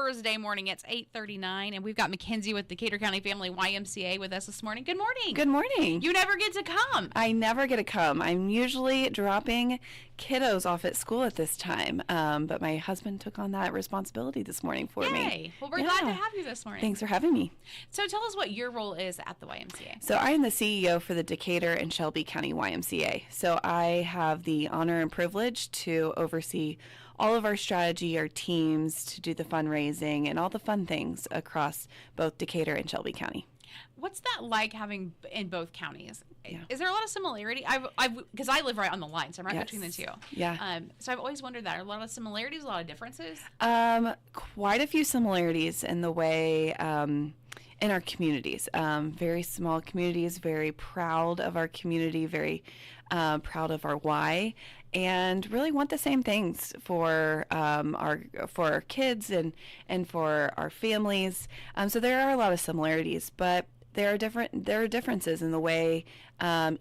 Thursday morning. It's 8:39, and we've got Mackenzie with Decatur County Family YMCA with us this morning. Good morning. Good morning. You never get to come. I never get to come. I'm usually dropping kiddos off at school at this time, but my husband took on that responsibility this morning for me. Yay. Well, we're glad to have you this morning. Thanks for having me. So tell us what your role is at the YMCA. So I am the CEO for the Decatur and Shelby County YMCA. So I have the honor and privilege to oversee all of our strategy, our teams, to do the fundraising and all the fun things across both Decatur and Shelby County. What's that like having in both counties? Yeah. Is there a lot of similarity? Because I live right on the line, so I'm right between the two. Yeah. So I've always wondered that. Are a lot of similarities, a lot of differences? Quite a few similarities in the way in our communities. Very small communities, very proud of our community, very proud of our why, and really want the same things for our kids and for our families. So there are a lot of similarities, but there are differences in the way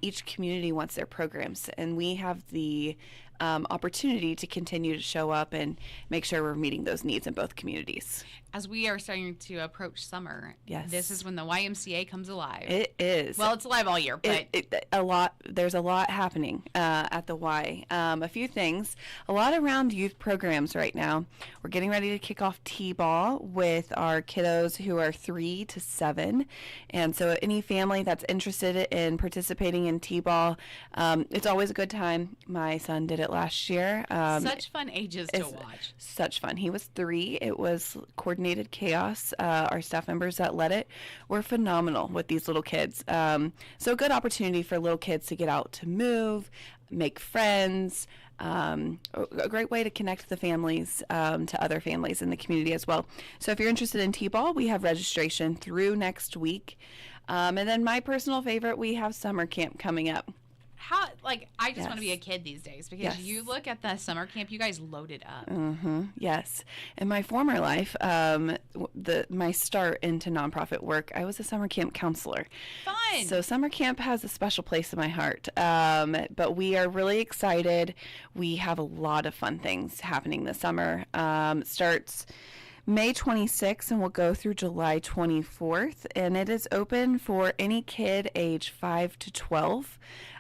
each community wants their programs, and we have the opportunity to continue to show up and make sure we're meeting those needs in both communities. As we are starting to approach summer, yes, this is when the YMCA comes alive. It is. Well, it's alive all year, but there's a lot happening at the Y. A few things, a lot around youth programs right now. We're getting ready to kick off T-ball with our kiddos who are 3 to 7, and so any family that's interested in participating in T-ball, it's always a good time. My son did it last year. Such fun ages to watch. Such fun. He was 3. It was coordinated chaos. Our staff members that led it were phenomenal with these little kids. So good opportunity for little kids to get out to move, make friends, a great way to connect the families to other families in the community as well. So if you're interested in T-ball, we have registration through next week. And then my personal favorite, we have summer camp coming up. I just want to be a kid these days, because you look at the summer camp, you guys loaded up. Yes. In my former life, my start into nonprofit work, I was a summer camp counselor. Fun. So summer camp has a special place in my heart. But we are really excited. We have a lot of fun things happening this summer. Starts May 26th and will go through July 24th, and it is open for any kid age 5 to 12.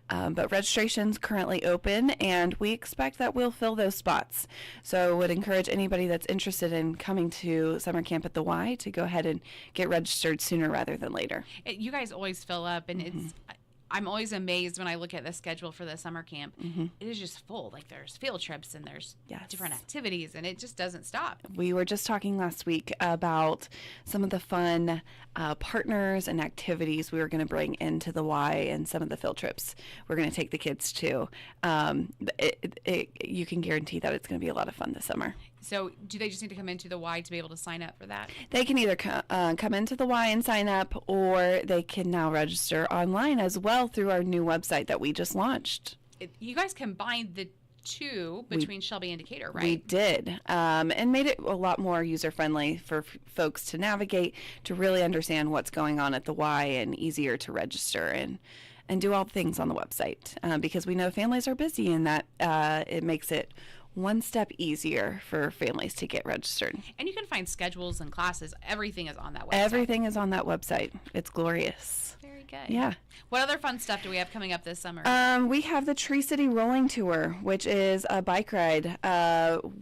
But registration's currently open, and we expect that we'll fill those spots. So I would encourage anybody that's interested in coming to summer camp at the Y to go ahead and get registered sooner rather than later. You guys always fill up, and I'm always amazed when I look at the schedule for the summer camp. It is just full. Like, there's field trips and there's different activities, and it just doesn't stop. We were just talking last week about some of the fun partners and activities we were going to bring into the Y, and some of the field trips we're going to take the kids to. You can guarantee that it's going to be a lot of fun this summer. So do they just need to come into the Y to be able to sign up for that? They can either come into the Y and sign up, or they can now register online as well through our new website that we just launched. You guys combined the two between Shelby and Decatur, right? We did, and made it a lot more user-friendly for folks to navigate, to really understand what's going on at the Y, and easier to register and do all things on the website, because we know families are busy, and that it makes it one step easier for families to get registered. And you can find schedules and classes. Everything is on that website. Everything is on that website. It's glorious. Very good. Yeah. What other fun stuff do we have coming up this summer? We have the Tree City Rolling Tour, which is a bike ride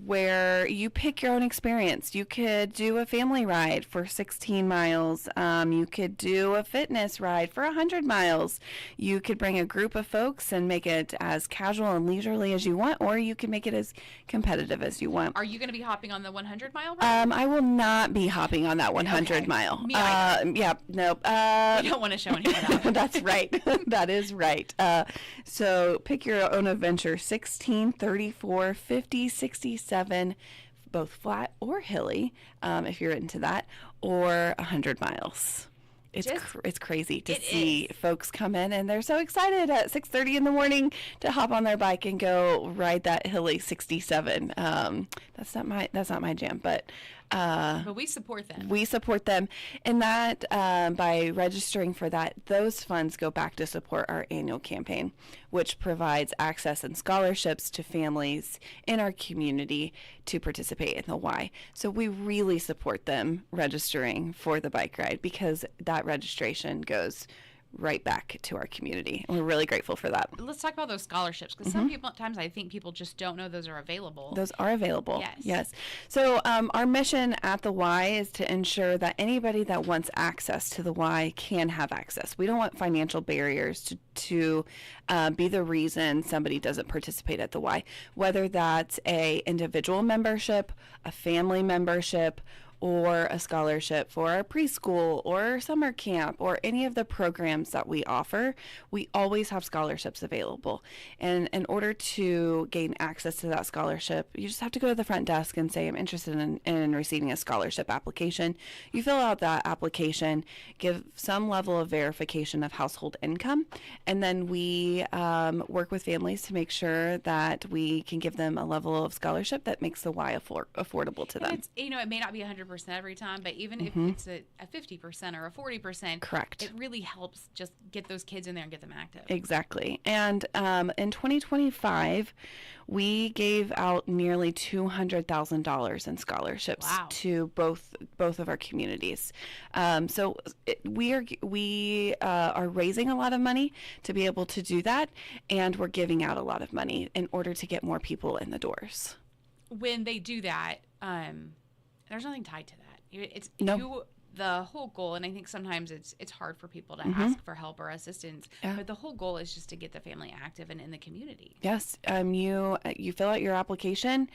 where you pick your own experience. You could do a family ride for 16 miles. You could do a fitness ride for 100 miles. You could bring a group of folks and make it as casual and leisurely as you want, or you can make it as competitive as you want. Are you going to be hopping on the 100-mile ride? I will not be hopping on that 100-mile. Me either. Yeah, no. You don't want to show anyone that. That's right. That is right. So pick your own adventure: 16, 34, 50, 67, both flat or hilly, if you're into that, or 100 miles. It's crazy to see folks come in, and they're so excited at 6:30 in the morning to hop on their bike and go ride that hilly 67. That's not my jam, but But we support them. We support them, and that by registering for that, those funds go back to support our annual campaign, which provides access and scholarships to families in our community to participate in the Y. So we really support them registering for the bike ride because that registration goes right back to our community. And we're really grateful for that. Let's talk about those scholarships because sometimes I think people just don't know those are available. Those are available. Yes. So our mission at the Y is to ensure that anybody that wants access to the Y can have access. We don't want financial barriers to be the reason somebody doesn't participate at the Y, whether that's a individual membership, a family membership, or a scholarship for our preschool or summer camp or any of the programs that we offer. We always have scholarships available. And in order to gain access to that scholarship, you just have to go to the front desk and say, I'm interested in receiving a scholarship application. You fill out that application, give some level of verification of household income, and then we work with families to make sure that we can give them a level of scholarship that makes the Y affordable to them. It's, it may not be 100% every time, but even if it's a 50% or a 40%, correct, it really helps just get those kids in there and get them active. Exactly. And in 2025, we gave out nearly $200,000 in scholarships to both of our communities. So we are raising a lot of money to be able to do that, and we're giving out a lot of money in order to get more people in the doors. When they do that, there's nothing tied to that. It's the whole goal, and I think sometimes it's hard for people to ask for help or assistance, but the whole goal is just to get the family active and in the community. Yes, you fill out your application,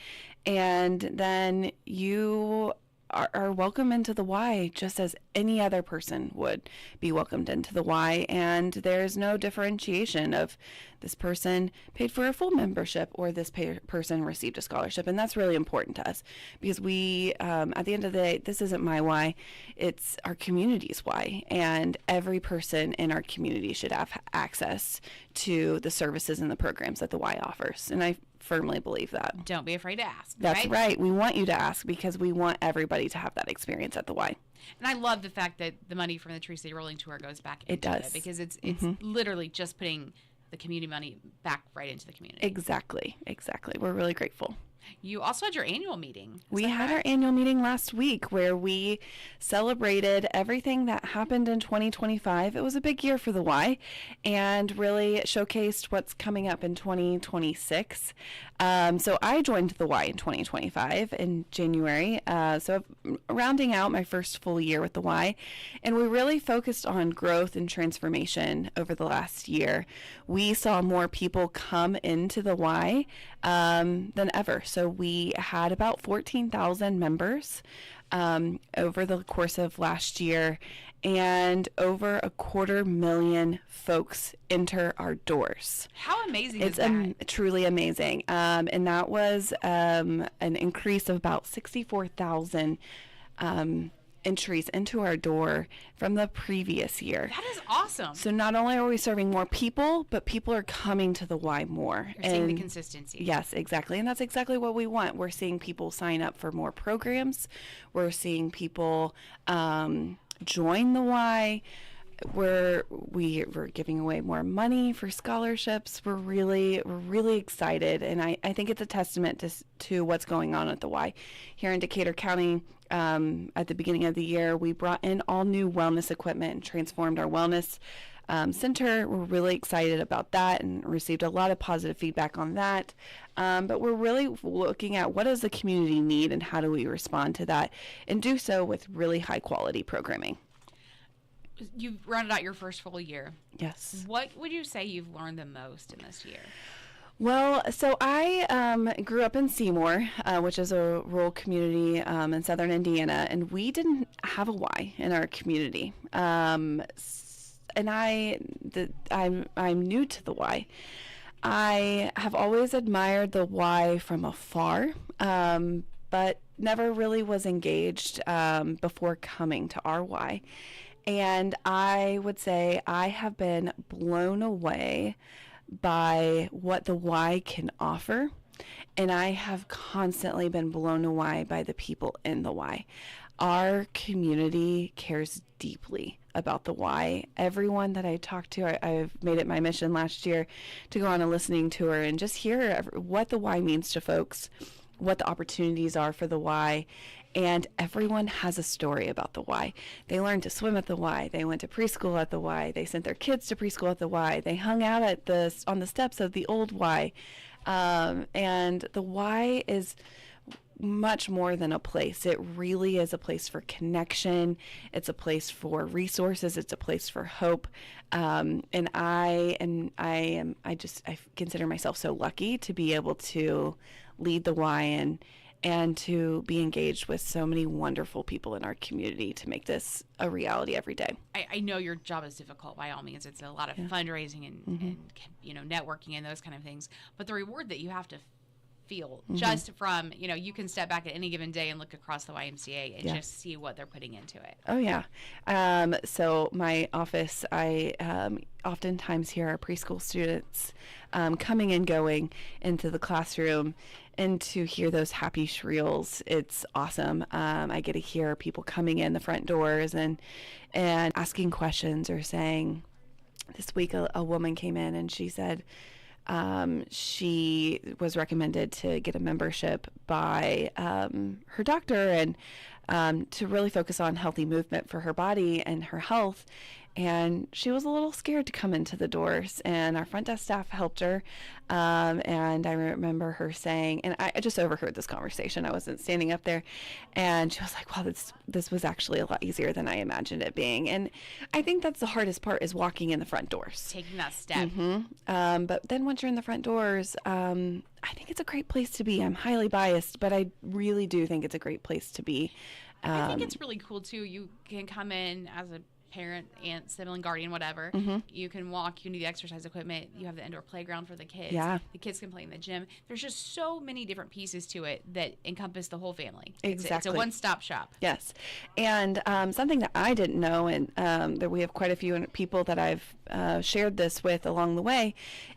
and then you are welcome into the Y just as any other person would be welcomed into the Y, and there's no differentiation of this person paid for a full membership or this person received a scholarship. And that's really important to us because we, at the end of the day, this isn't my Y, it's our community's Y, and every person in our community should have access to the services and the programs that the Y offers. And I firmly believe that. Don't be afraid to ask. That's right. We want you to ask because we want everybody to have that experience at the Y. And I love the fact that the money from the Tree City Rolling Tour goes back into it because it's literally just putting the community money back right into the community. Exactly. We're really grateful. You also had your annual meeting. We had our annual meeting last week where we celebrated everything that happened in 2025. It was a big year for the Y and really showcased what's coming up in 2026. So I joined the Y in 2025 in January. So rounding out my first full year with the Y, and we really focused on growth and transformation over the last year. We saw more people come into the Y than ever. So we had about 14,000 members over the course of last year, and over 250,000 folks enter our doors. How amazing is that? It's truly amazing. And that was an increase of about 64,000 entries into our door from the previous year. That is awesome. So not only are we serving more people, but people are coming to the Y more. You're seeing the consistency. Yes, exactly. And that's exactly what we want. We're seeing people sign up for more programs. We're seeing people join the Y. We're giving away more money for scholarships. We're really excited, and I think it's a testament to what's going on at the Y here in Decatur County. At the beginning of the year, we brought in all new wellness equipment and transformed our wellness center. We're really excited about that and received a lot of positive feedback on that. But we're really looking at what does the community need and how do we respond to that and do so with really high quality programming. You've rounded out your first full year. Yes. What would you say you've learned the most in this year? Well, so I grew up in Seymour, which is a rural community in southern Indiana, and we didn't have a Y in our community. And I'm new to the Y. I have always admired the Y from afar, but never really was engaged before coming to our Y. And I would say I have been blown away by what the Y can offer And I have constantly been blown away by the people in the Y. Our community cares deeply about the Y. Everyone that I talked to, I've made it my mission last year to go on a listening tour and just hear what the Y means to folks, what the opportunities are for the Y. And everyone has a story about the Y. They learned to swim at the Y. They went to preschool at the Y. They sent their kids to preschool at the Y. They hung out on the steps of the old Y. And the Y is much more than a place. It really is a place for connection. It's a place for resources. It's a place for hope. And I consider myself so lucky to be able to lead the Y and to be engaged with so many wonderful people in our community to make this a reality every day. I know your job is difficult by all means. It's a lot of fundraising and networking and those kind of things. But the reward that you have to feel just from, you can step back at any given day and look across the YMCA and just see what they're putting into it. Oh, yeah. So my office, I oftentimes hear our preschool students coming and going into the classroom, and to hear those happy shrieks, it's awesome. I get to hear people coming in the front doors and asking questions or saying, this week a woman came in and she said, she was recommended to get a membership by her doctor and to really focus on healthy movement for her body and her health. And she was a little scared to come into the doors, and our front desk staff helped her. And I remember her saying, and I just overheard this conversation. I wasn't standing up there. And she was like, wow, this was actually a lot easier than I imagined it being. And I think that's the hardest part, is walking in the front doors. Taking that step. But then once you're in the front doors, I think it's a great place to be. I'm highly biased, but I really do think it's a great place to be. I think it's really cool, too. You can come in as a parent, aunt, sibling, guardian, whatever. You can walk, you can do the exercise equipment, you have the indoor playground for the kids. The kids can play in the gym. There's just so many different pieces to it that encompass the whole family. Exactly. It's a one-stop shop. Yes. And something that I didn't know, and that we have quite a few people that I've shared this with along the way,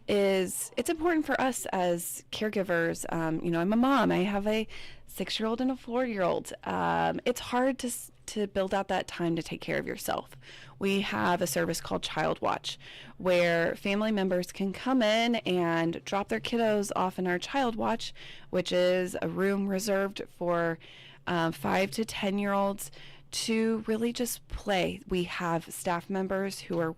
is it's important for us as caregivers. I'm a mom. I have a 6-year-old and a 4-year-old. It's hard to build out that time to take care of yourself. We have a service called Child Watch, where family members can come in and drop their kiddos off in our Child Watch, which is a room reserved for 5 to 10-year-olds to really just play. We have staff members who are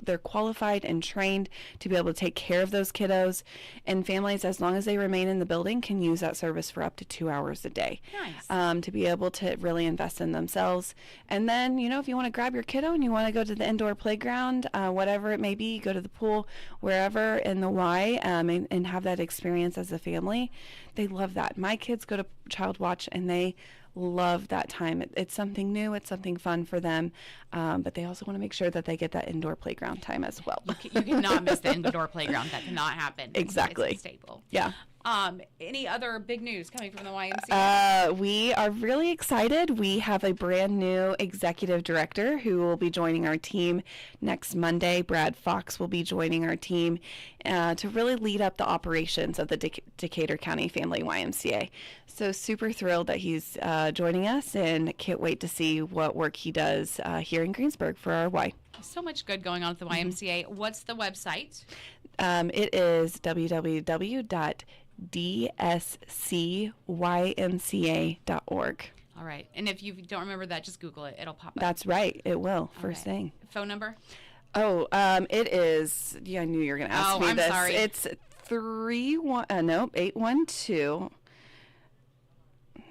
they're qualified and trained to be able to take care of those kiddos, and families, as long as they remain in the building, can use that service for up to 2 hours a day. Nice. To be able to really invest in themselves. And then, if you want to grab your kiddo and you want to go to the indoor playground, whatever it may be, go to the pool, wherever in the Y, and have that experience as a family, they love that. My kids go to Child Watch and they love that time. It's something new. It's something fun for them. But they also want to make sure that they get that indoor playground time as well. You cannot miss the indoor playground. That cannot happen. Exactly. It's a staple. Yeah. Any other big news coming from the YMCA? We are really excited. We have a brand new executive director who will be joining our team next Monday. Brad Fox will be joining our team to really lead up the operations of the Decatur County Family YMCA. So super thrilled that he's joining us, and can't wait to see what work he does here in Greensburg for our Y. So much good going on at the YMCA. What's the website? It is www.dscymca.org. All right. And if you don't remember that, just Google it. It'll pop up. That's right. It will. First thing. Phone number? Oh, it is. Yeah, I knew you were going to ask me this. I'm sorry. It's 812.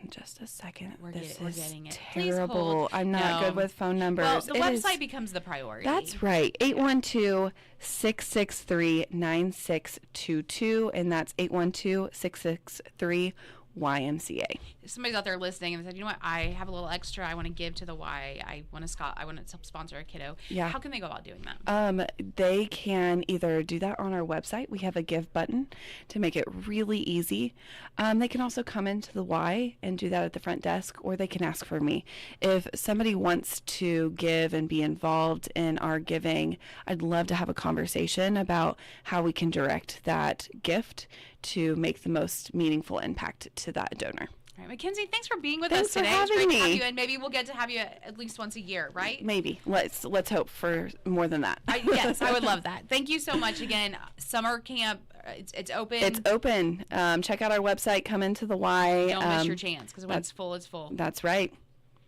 Just a second. We're getting it. Terrible. I'm not good with phone numbers. Well, the website becomes the priority. That's right. 812-663-9622, and that's 812-663-YMCA. If somebody's out there listening and said, you know what, I have a little extra I want to give to the Y, I want to help sponsor a kiddo. Yeah. How can they go about doing that? They can either do that on our website. We have a give button to make it really easy. They can also come into the Y and do that at the front desk, or they can ask for me. If somebody wants to give and be involved in our giving, I'd love to have a conversation about how we can direct that gift to make the most meaningful impact to that donor. All right, Mackenzie, thanks for being with Thanks us today. For having it's great me. to have you, and maybe we'll get to have you at least once a year, right? Maybe. Let's hope for more than that. Yes, I would love that. Thank you so much again. Summer camp, it's open. It's open. Check out our website. Come into the Y. Don't miss your chance, because when it's full, it's full. That's right.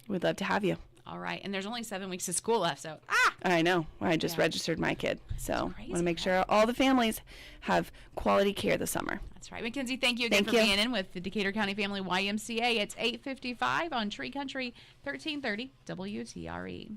We'd love to have you. All right, and there's only 7 weeks of school left, so I know. I just registered my kid, so want to make sure all the families have quality care this summer. That's right. Mackenzie, thank you again for being in with the Decatur County Family YMCA. It's 8:55 on Tree Country, 1330 WTRE.